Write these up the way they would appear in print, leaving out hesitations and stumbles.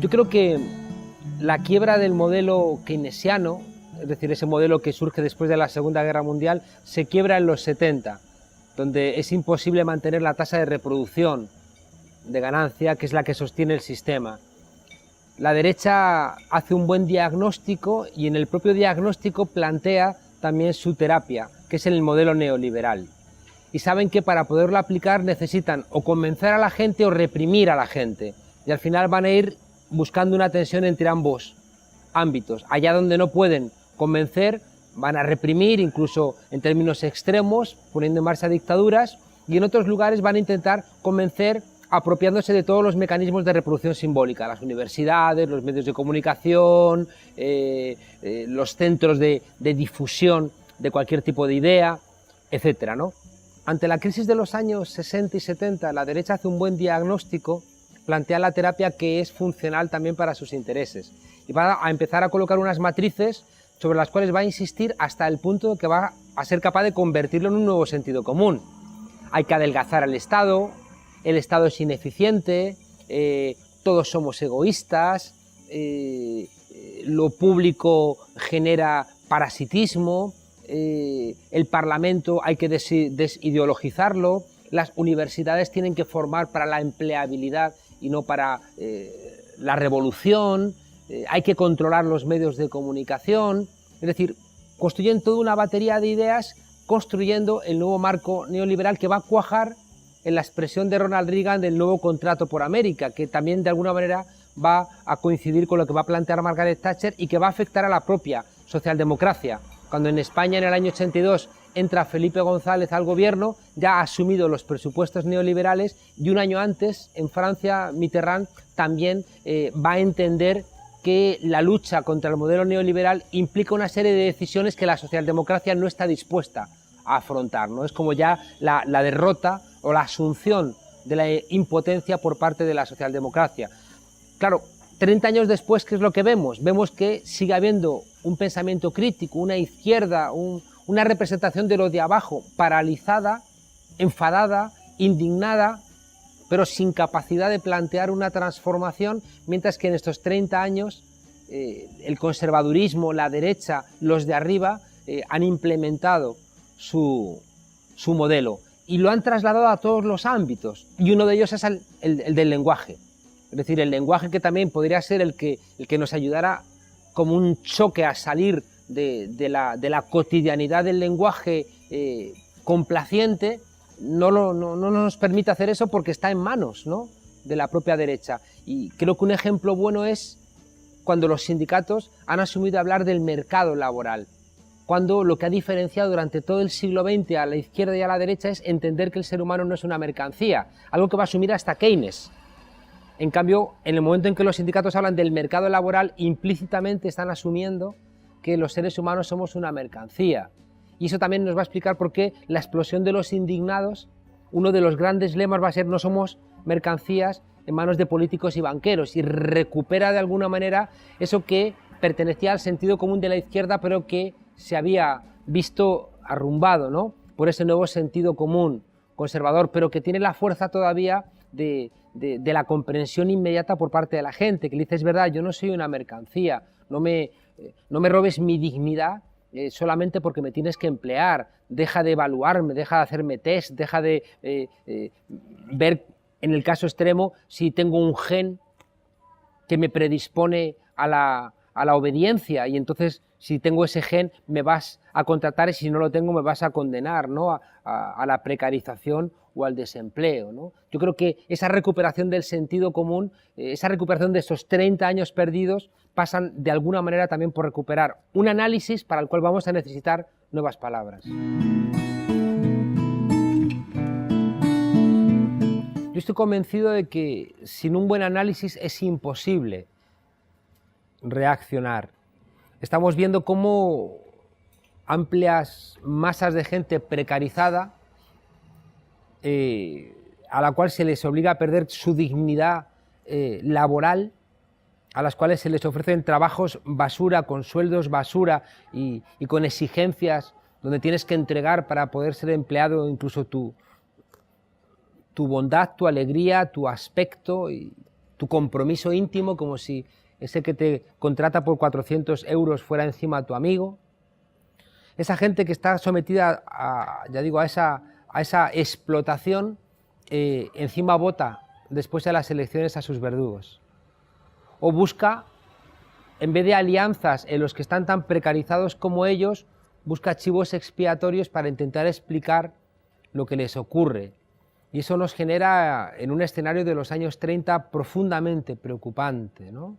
Yo creo que la quiebra del modelo keynesiano, es decir, ese modelo que surge después de la Segunda Guerra Mundial, se quiebra en los 70, donde es imposible mantener la tasa de reproducción de ganancia, que es la que sostiene el sistema. La derecha hace un buen diagnóstico y en el propio diagnóstico plantea también su terapia, que es el modelo neoliberal. Y saben que para poderlo aplicar necesitan o convencer a la gente o reprimir a la gente. Y al final van a ir buscando una tensión entre ambos ámbitos. Allá donde no pueden convencer, van a reprimir, incluso en términos extremos, poniendo en marcha dictaduras, y en otros lugares van a intentar convencer apropiándose de todos los mecanismos de reproducción simbólica, las universidades, los medios de comunicación, los centros de difusión de cualquier tipo de idea, etcétera, ¿no? Ante la crisis de los años 60 y 70, la derecha hace un buen diagnóstico, plantea la terapia que es funcional también para sus intereses y va a empezar a colocar unas matrices sobre las cuales va a insistir hasta el punto de que va a ser capaz de convertirlo en un nuevo sentido común. Hay que adelgazar al Estado, el Estado es ineficiente, todos somos egoístas, lo público genera parasitismo, el Parlamento hay que desideologizarlo, las universidades tienen que formar para la empleabilidad y no para la revolución, hay que controlar los medios de comunicación, es decir, construyen toda una batería de ideas construyendo el nuevo marco neoliberal que va a cuajar en la expresión de Ronald Reagan del nuevo contrato por América, que también de alguna manera va a coincidir con lo que va a plantear Margaret Thatcher y que va a afectar a la propia socialdemocracia. Cuando en España en el año 82 entra Felipe González al gobierno, ya ha asumido los presupuestos neoliberales y un año antes en Francia Mitterrand también va a entender que la lucha contra el modelo neoliberal implica una serie de decisiones que la socialdemocracia no está dispuesta a afrontar, ¿no? Es como ya la derrota o la asunción de la impotencia por parte de la socialdemocracia. Claro, 30 años después, ¿qué es lo que vemos? Vemos que sigue habiendo un pensamiento crítico, una izquierda, una representación de lo de abajo, paralizada, enfadada, indignada, pero sin capacidad de plantear una transformación, mientras que en estos 30 años el conservadurismo, la derecha, los de arriba han implementado su modelo y lo han trasladado a todos los ámbitos, y uno de ellos es el del lenguaje, es decir, el lenguaje que también podría ser el que nos ayudara como un choque a salir de la cotidianidad del lenguaje complaciente. No nos permite hacer eso porque está en manos, ¿no?, de la propia derecha. Y creo que un ejemplo bueno es cuando los sindicatos han asumido hablar del mercado laboral, cuando lo que ha diferenciado durante todo el siglo XX a la izquierda y a la derecha es entender que el ser humano no es una mercancía, algo que va a asumir hasta Keynes. En cambio, en el momento en que los sindicatos hablan del mercado laboral, implícitamente están asumiendo que los seres humanos somos una mercancía. Y eso también nos va a explicar por qué la explosión de los indignados, uno de los grandes lemas va a ser: no somos mercancías en manos de políticos y banqueros, y recupera de alguna manera eso que pertenecía al sentido común de la izquierda, pero que se había visto arrumbado, ¿no?, por ese nuevo sentido común conservador, pero que tiene la fuerza todavía de la comprensión inmediata por parte de la gente, que le dice: es verdad, yo no soy una mercancía, no me robes mi dignidad solamente porque me tienes que emplear, deja de evaluarme, deja de hacerme test, deja de ver, en el caso extremo, si tengo un gen que me predispone a la obediencia, y entonces si tengo ese gen me vas a contratar, y si no lo tengo me vas a condenar, ¿no?, a la precarización o al desempleo, ¿no? Yo creo que esa recuperación del sentido común, esa recuperación de esos 30 años perdidos, pasan de alguna manera también por recuperar un análisis para el cual vamos a necesitar nuevas palabras. Yo estoy convencido de que sin un buen análisis es imposible reaccionar. Estamos viendo cómo amplias masas de gente precarizada, a la cual se les obliga a perder su dignidad laboral, a las cuales se les ofrecen trabajos basura, con sueldos basura y con exigencias donde tienes que entregar para poder ser empleado incluso tu bondad, tu alegría, tu aspecto y tu compromiso íntimo, como si ese que te contrata por 400 euros fuera encima tu amigo. Esa gente que está sometida ya digo, a esa explotación, encima vota después de las elecciones a sus verdugos. O busca, en vez de alianzas en los que están tan precarizados como ellos, busca chivos expiatorios para intentar explicar lo que les ocurre. Y eso nos genera, en un escenario de los años 30, profundamente preocupante, ¿no?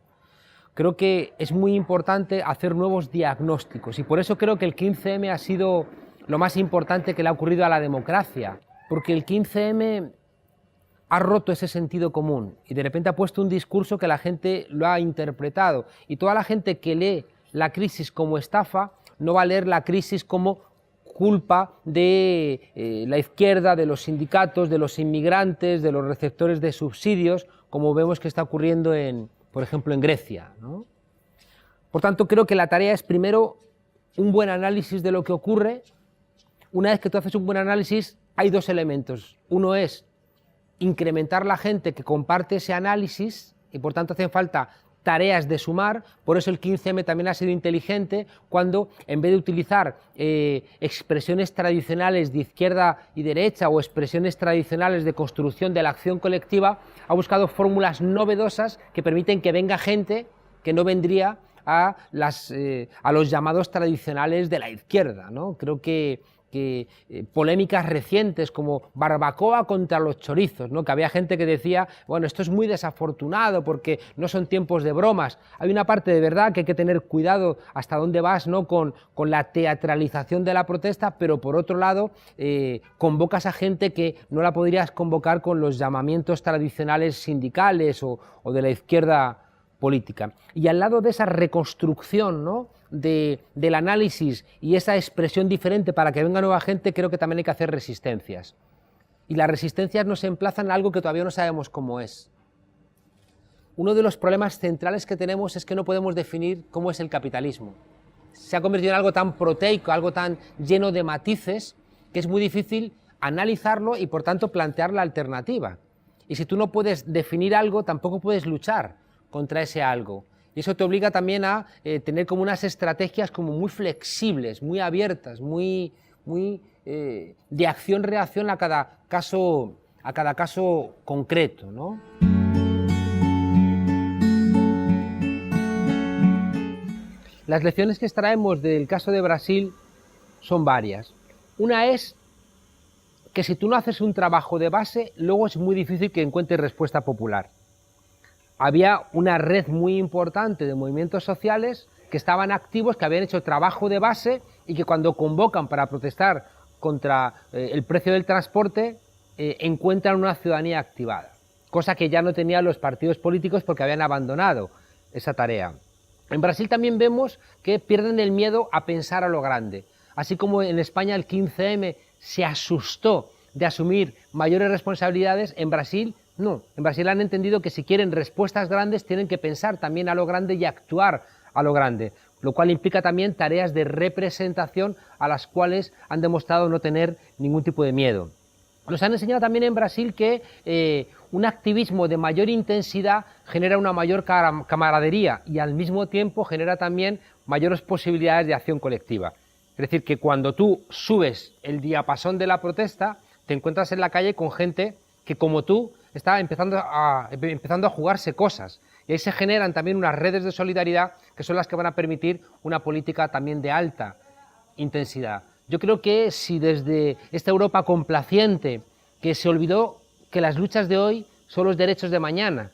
Creo que es muy importante hacer nuevos diagnósticos y por eso creo que el 15M ha sido lo más importante que le ha ocurrido a la democracia, porque el 15M ha roto ese sentido común y de repente ha puesto un discurso que la gente lo ha interpretado, y toda la gente que lee la crisis como estafa no va a leer la crisis como culpa de la izquierda, de los sindicatos, de los inmigrantes, de los receptores de subsidios, como vemos que está ocurriendo por ejemplo, en Grecia, ¿no? Por tanto, creo que la tarea es primero un buen análisis de lo que ocurre. Una vez que tú haces un buen análisis, hay dos elementos. Uno es incrementar la gente que comparte ese análisis y por tanto hacen falta tareas de sumar. Por eso el 15M también ha sido inteligente cuando, en vez de utilizar expresiones tradicionales de izquierda y derecha o expresiones tradicionales de construcción de la acción colectiva, ha buscado fórmulas novedosas que permiten que venga gente que no vendría a los llamados tradicionales de la izquierda, ¿no? Creo que polémicas recientes como barbacoa contra los chorizos, ¿no? Que había gente que decía, bueno, esto es muy desafortunado porque no son tiempos de bromas. Hay una parte de verdad que hay que tener cuidado hasta dónde vas, ¿no? con la teatralización de la protesta, pero por otro lado convocas a gente que no la podrías convocar con los llamamientos tradicionales sindicales o de la izquierda política. Y al lado de esa reconstrucción, ¿no? del análisis y esa expresión diferente para que venga nueva gente, creo que también hay que hacer resistencias. Y las resistencias nos emplazan a algo que todavía no sabemos cómo es. Uno de los problemas centrales que tenemos es que no podemos definir cómo es el capitalismo. Se ha convertido en algo tan proteico, algo tan lleno de matices, que es muy difícil analizarlo y por tanto plantear la alternativa. Y si tú no puedes definir algo, tampoco puedes luchar contra ese algo. Y eso te obliga también a tener como unas estrategias como muy flexibles, muy abiertas, muy de acción-reacción a cada caso concreto, ¿no? Las lecciones que extraemos del caso de Brasil son varias. Una es que si tú no haces un trabajo de base, luego es muy difícil que encuentres respuesta popular. Había una red muy importante de movimientos sociales que estaban activos, que habían hecho trabajo de base y que cuando convocan para protestar contra el precio del transporte, encuentran una ciudadanía activada, cosa que ya no tenían los partidos políticos porque habían abandonado esa tarea. En Brasil también vemos que pierden el miedo a pensar a lo grande. Así como en España el 15M se asustó de asumir mayores responsabilidades, en Brasil no. En Brasil han entendido que si quieren respuestas grandes tienen que pensar también a lo grande y actuar a lo grande, lo cual implica también tareas de representación a las cuales han demostrado no tener ningún tipo de miedo. Nos han enseñado también en Brasil que un activismo de mayor intensidad genera una mayor camaradería y al mismo tiempo genera también mayores posibilidades de acción colectiva. Es decir, que cuando tú subes el diapasón de la protesta, te encuentras en la calle con gente que, como tú, está empezando a jugarse cosas. Y ahí se generan también unas redes de solidaridad que son las que van a permitir una política también de alta intensidad. Yo creo que si desde esta Europa complaciente, que se olvidó que las luchas de hoy son los derechos de mañana,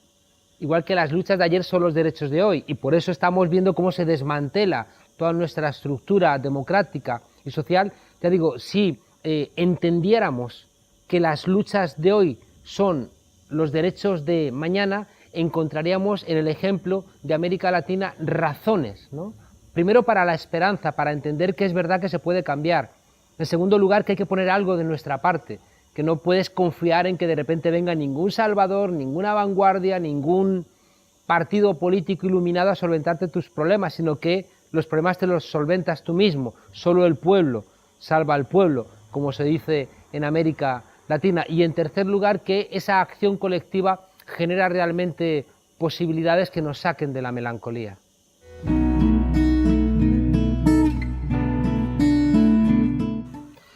igual que las luchas de ayer son los derechos de hoy, y por eso estamos viendo cómo se desmantela toda nuestra estructura democrática y social, ya digo, si entendiéramos que las luchas de hoy son los derechos de mañana, encontraríamos en el ejemplo de América Latina razones, ¿no? Primero, para la esperanza, para entender que es verdad que se puede cambiar. En segundo lugar, que hay que poner algo de nuestra parte, que no puedes confiar en que de repente venga ningún salvador, ninguna vanguardia, ningún partido político iluminado a solventarte tus problemas, sino que los problemas te los solventas tú mismo. Solo el pueblo salva al pueblo, como se dice en América Latina. Y en tercer lugar, que esa acción colectiva genera realmente posibilidades que nos saquen de la melancolía.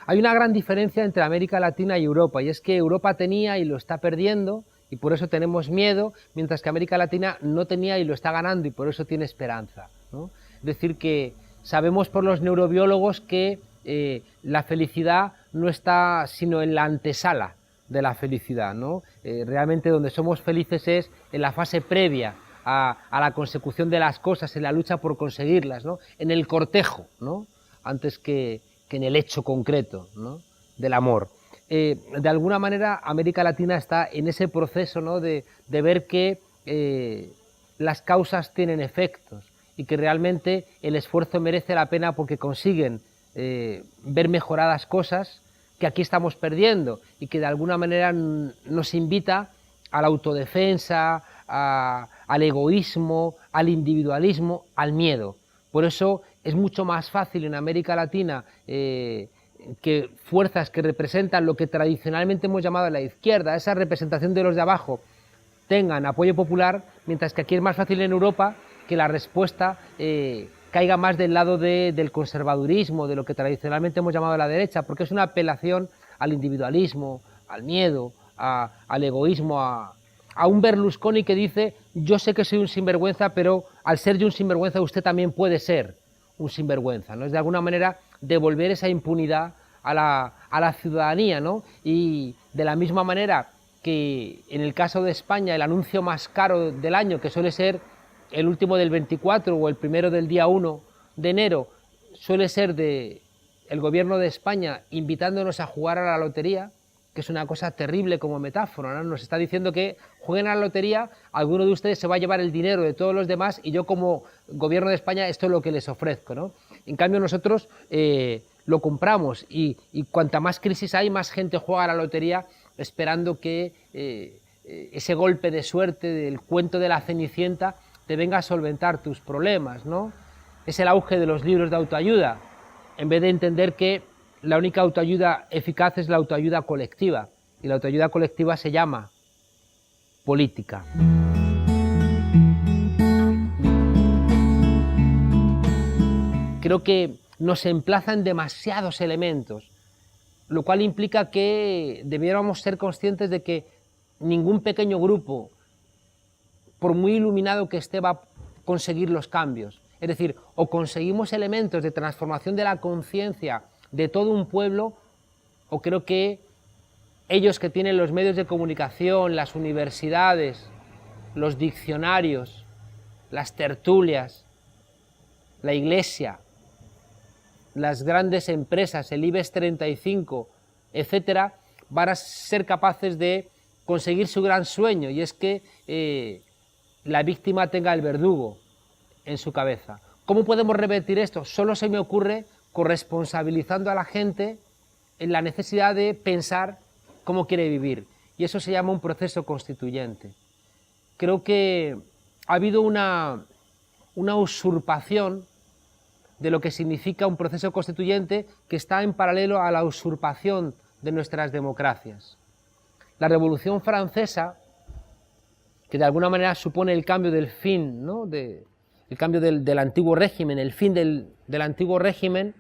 Hay una gran diferencia entre América Latina y Europa, y es que Europa tenía y lo está perdiendo, y por eso tenemos miedo, mientras que América Latina no tenía y lo está ganando, y por eso tiene esperanza, ¿no? Es decir, que sabemos por los neurobiólogos que la felicidad no está sino en la antesala de la felicidad, ¿no? Realmente donde somos felices es en la fase previa a la consecución de las cosas, en la lucha por conseguirlas, ¿no? En el cortejo, ¿no? Antes que en el hecho concreto, ¿no? Del amor. De alguna manera América Latina está en ese proceso, ¿no? de ver que las causas tienen efectos y que realmente el esfuerzo merece la pena porque consiguen ver mejoradas cosas que aquí estamos perdiendo y que de alguna manera nos invita a la autodefensa, al egoísmo, al individualismo, al miedo. Por eso es mucho más fácil en América Latina que fuerzas que representan lo que tradicionalmente hemos llamado la izquierda, esa representación de los de abajo, tengan apoyo popular, mientras que aquí es más fácil en Europa que la respuesta caiga más del lado del conservadurismo, de lo que tradicionalmente hemos llamado la derecha, porque es una apelación al individualismo, al miedo, al egoísmo, a un Berlusconi que dice: yo sé que soy un sinvergüenza, pero al ser yo un sinvergüenza usted también puede ser un sinvergüenza, ¿no? Es de alguna manera devolver esa impunidad a la ciudadanía, ¿no? Y de la misma manera que en el caso de España el anuncio más caro del año, que suele ser el último del 24 o el primero del día 1 de enero, suele ser de el gobierno de España invitándonos a jugar a la lotería, que es una cosa terrible como metáfora, ¿no? Nos está diciendo que jueguen a la lotería, alguno de ustedes se va a llevar el dinero de todos los demás y yo como gobierno de España esto es lo que les ofrezco, ¿no? En cambio nosotros lo compramos y cuanta más crisis hay, más gente juega a la lotería esperando que ese golpe de suerte del cuento de la Cenicienta te venga a solventar tus problemas, ¿no? Es el auge de los libros de autoayuda, en vez de entender que la única autoayuda eficaz es la autoayuda colectiva, y la autoayuda colectiva se llama política. Creo que nos emplazan demasiados elementos, lo cual implica que debiéramos ser conscientes de que ningún pequeño grupo, por muy iluminado que esté, va a conseguir los cambios. Es decir, o conseguimos elementos de transformación de la conciencia de todo un pueblo, o creo que ellos que tienen los medios de comunicación, las universidades, los diccionarios, las tertulias, la iglesia, las grandes empresas, el IBEX 35, etcétera, van a ser capaces de conseguir su gran sueño, y es que la víctima tenga el verdugo en su cabeza. ¿Cómo podemos revertir esto? Solo se me ocurre corresponsabilizando a la gente en la necesidad de pensar cómo quiere vivir, y eso se llama un proceso constituyente. Creo que ha habido una usurpación de lo que significa un proceso constituyente que está en paralelo a la usurpación de nuestras democracias. La Revolución Francesa, que de alguna manera supone el cambio del fin, ¿no? El cambio del antiguo régimen, el fin del antiguo régimen,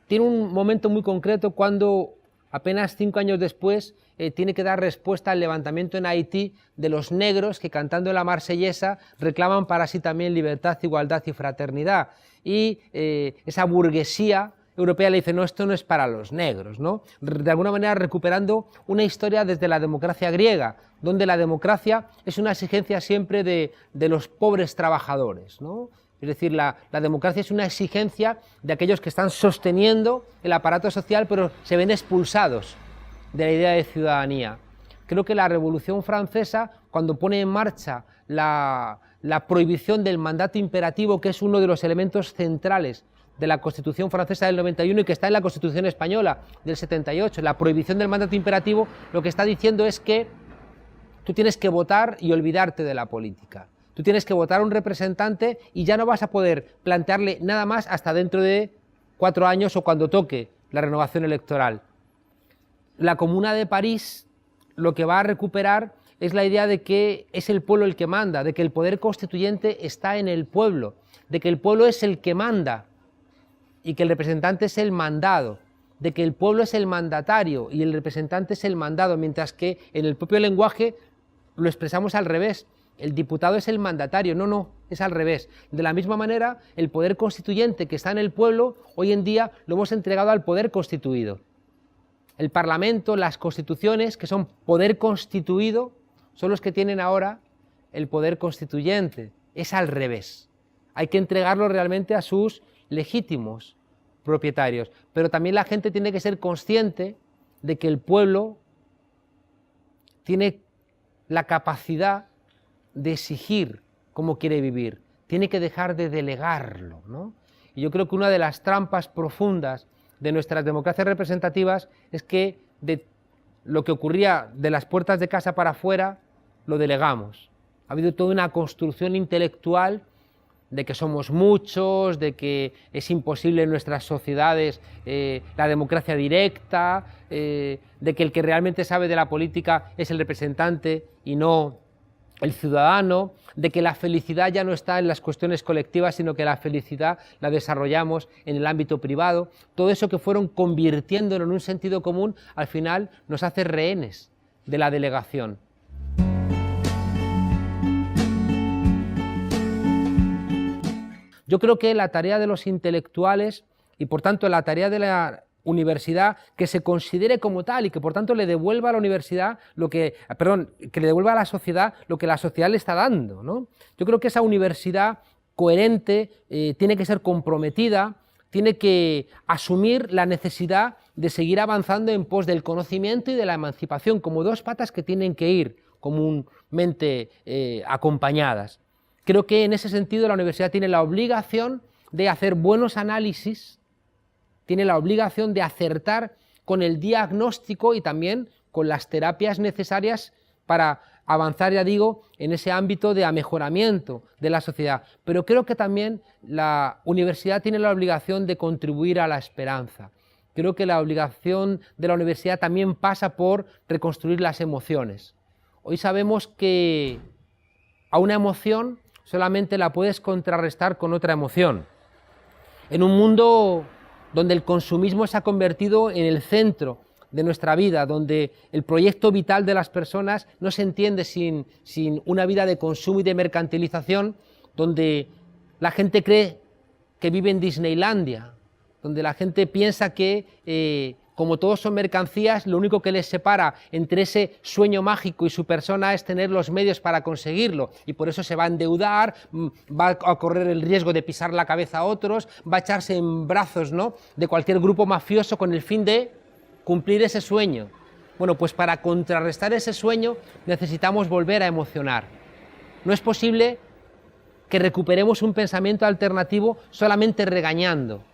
tiene un momento muy concreto cuando apenas 5 años después tiene que dar respuesta al levantamiento en Haití de los negros que, cantando la Marsellesa, reclaman para sí también libertad, igualdad y fraternidad. Y esa burguesía europea le dice: no, esto no es para los negros, ¿no? De alguna manera recuperando una historia desde la democracia griega, donde la democracia es una exigencia siempre de los pobres trabajadores, ¿no? Es decir, la democracia es una exigencia de aquellos que están sosteniendo el aparato social, pero se ven expulsados de la idea de ciudadanía. Creo que la Revolución Francesa, cuando pone en marcha la prohibición del mandato imperativo, que es uno de los elementos centrales de la Constitución francesa del 91 y que está en la Constitución española del 78, la prohibición del mandato imperativo, lo que está diciendo es que tú tienes que votar y olvidarte de la política. Tú tienes que votar a un representante y ya no vas a poder plantearle nada más hasta dentro de 4 años o cuando toque la renovación electoral. La Comuna de París lo que va a recuperar es la idea de que es el pueblo el que manda, de que el poder constituyente está en el pueblo, de que el pueblo es el que manda y que el representante es el mandado, de que el pueblo es el mandatario y el representante es el mandado, mientras que en el propio lenguaje lo expresamos al revés. El diputado es el mandatario, no, es al revés. De la misma manera, el poder constituyente que está en el pueblo, hoy en día lo hemos entregado al poder constituido. El Parlamento, las constituciones, que son poder constituido, son los que tienen ahora el poder constituyente. Es al revés. Hay que entregarlo realmente a sus legítimos propietarios. Pero también la gente tiene que ser consciente de que el pueblo tiene la capacidad de exigir cómo quiere vivir, tiene que dejar de delegarlo, ¿no? Y yo creo que una de las trampas profundas de nuestras democracias representativas es que de lo que ocurría de las puertas de casa para afuera lo delegamos. Ha habido toda una construcción intelectual de que somos muchos, de que es imposible en nuestras sociedades la democracia directa, de que el que realmente sabe de la política es el representante y no el ciudadano, de que la felicidad ya no está en las cuestiones colectivas, sino que la felicidad la desarrollamos en el ámbito privado. Todo eso que fueron convirtiéndolo en un sentido común, al final nos hace rehenes de la delegación. Yo creo que la tarea de los intelectuales y por tanto la tarea de la universidad, que se considere como tal y que por tanto le devuelva a la universidad que le devuelva a la sociedad lo que la sociedad le está dando, ¿no? Yo creo que esa universidad coherente tiene que ser comprometida, tiene que asumir la necesidad de seguir avanzando en pos del conocimiento y de la emancipación, como dos patas que tienen que ir comúnmente acompañadas. Creo que en ese sentido la universidad tiene la obligación de hacer buenos análisis, tiene la obligación de acertar con el diagnóstico y también con las terapias necesarias para avanzar, ya digo, en ese ámbito de mejoramiento de la sociedad. Pero creo que también la universidad tiene la obligación de contribuir a la esperanza. Creo que la obligación de la universidad también pasa por reconstruir las emociones. Hoy sabemos que a una emoción solamente la puedes contrarrestar con otra emoción. En un mundo donde el consumismo se ha convertido en el centro de nuestra vida, donde el proyecto vital de las personas no se entiende sin una vida de consumo y de mercantilización, donde la gente cree que vive en Disneylandia, donde la gente piensa que como todos son mercancías, lo único que les separa entre ese sueño mágico y su persona es tener los medios para conseguirlo, y por eso se va a endeudar, va a correr el riesgo de pisar la cabeza a otros, va a echarse en brazos, ¿no?, de cualquier grupo mafioso con el fin de cumplir ese sueño. Bueno, pues para contrarrestar ese sueño necesitamos volver a emocionar. No es posible que recuperemos un pensamiento alternativo solamente regañando.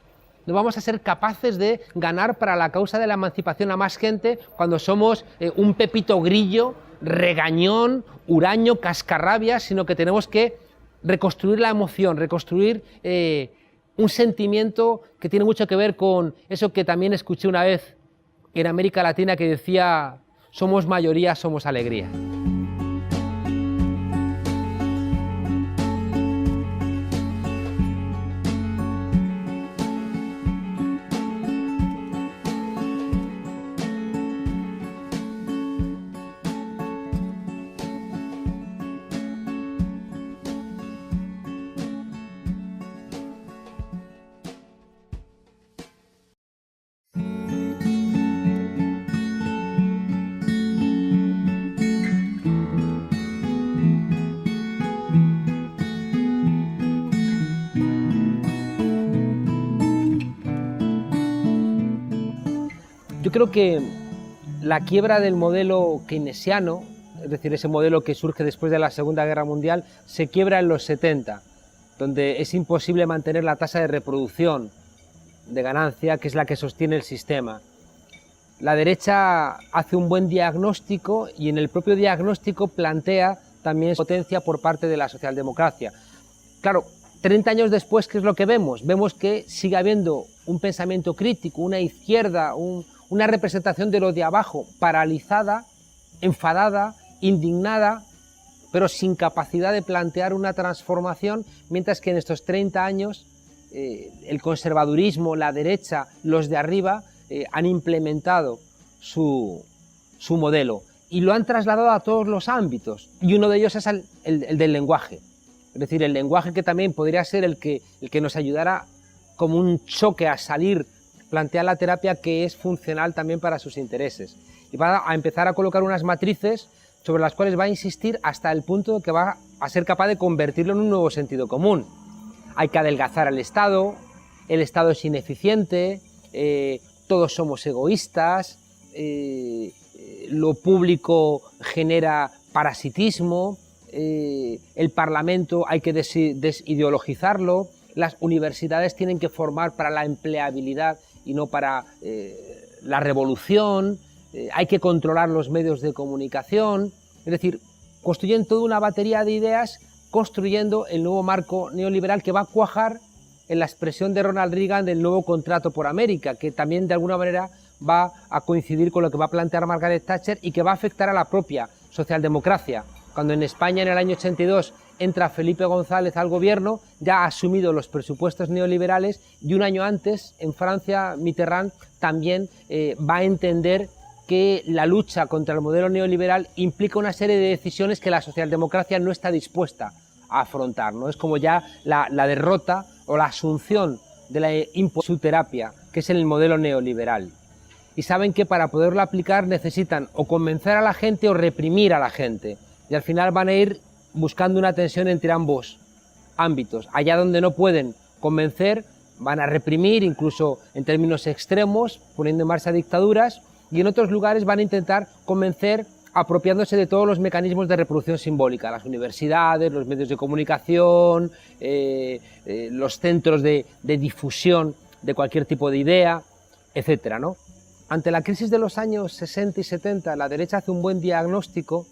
No vamos a ser capaces de ganar para la causa de la emancipación a más gente cuando somos un Pepito Grillo, regañón, huraño, cascarrabias, sino que tenemos que reconstruir la emoción, reconstruir un sentimiento que tiene mucho que ver con eso que también escuché una vez en América Latina, que decía: somos mayoría, somos alegría. Yo creo que la quiebra del modelo keynesiano, es decir, ese modelo que surge después de la Segunda Guerra Mundial, se quiebra en los 70, donde es imposible mantener la tasa de reproducción de ganancia, que es la que sostiene el sistema. La derecha hace un buen diagnóstico y en el propio diagnóstico plantea también potencia por parte de la socialdemocracia. Claro, 30 años después, ¿qué es lo que vemos? Vemos que sigue habiendo un pensamiento crítico, una izquierda, una representación de lo de abajo, paralizada, enfadada, indignada, pero sin capacidad de plantear una transformación, mientras que en estos 30 años el conservadurismo, la derecha, los de arriba han implementado su modelo y lo han trasladado a todos los ámbitos, y uno de ellos es el del lenguaje. Es decir, el lenguaje, que también podría ser el que nos ayudara como un choque a salir, plantear la terapia que es funcional también para sus intereses. Y va a empezar a colocar unas matrices sobre las cuales va a insistir hasta el punto de que va a ser capaz de convertirlo en un nuevo sentido común. Hay que adelgazar al Estado, el Estado es ineficiente, todos somos egoístas, lo público genera parasitismo, el Parlamento hay que desideologizarlo, las universidades tienen que formar para la empleabilidad y no para la revolución, hay que controlar los medios de comunicación, es decir, construyen toda una batería de ideas, construyendo el nuevo marco neoliberal que va a cuajar en la expresión de Ronald Reagan del nuevo contrato por América, que también de alguna manera va a coincidir con lo que va a plantear Margaret Thatcher y que va a afectar a la propia socialdemocracia. Cuando en España en el año 82 entra Felipe González al gobierno, ya ha asumido los presupuestos neoliberales, y un año antes en Francia Mitterrand también va a entender que la lucha contra el modelo neoliberal implica una serie de decisiones que la socialdemocracia no está dispuesta a afrontar, ¿no? Es como ya la derrota o la asunción de la su terapia, que es el modelo neoliberal. Y saben que para poderlo aplicar necesitan o convencer a la gente o reprimir a la gente. Y al final van a ir buscando una tensión entre ambos ámbitos. Allá donde no pueden convencer, van a reprimir, incluso en términos extremos, poniendo en marcha dictaduras, y en otros lugares van a intentar convencer apropiándose de todos los mecanismos de reproducción simbólica, las universidades, los medios de comunicación, los centros de difusión de cualquier tipo de idea, etcétera, ¿no? Ante la crisis de los años 60 y 70, la derecha hace un buen diagnóstico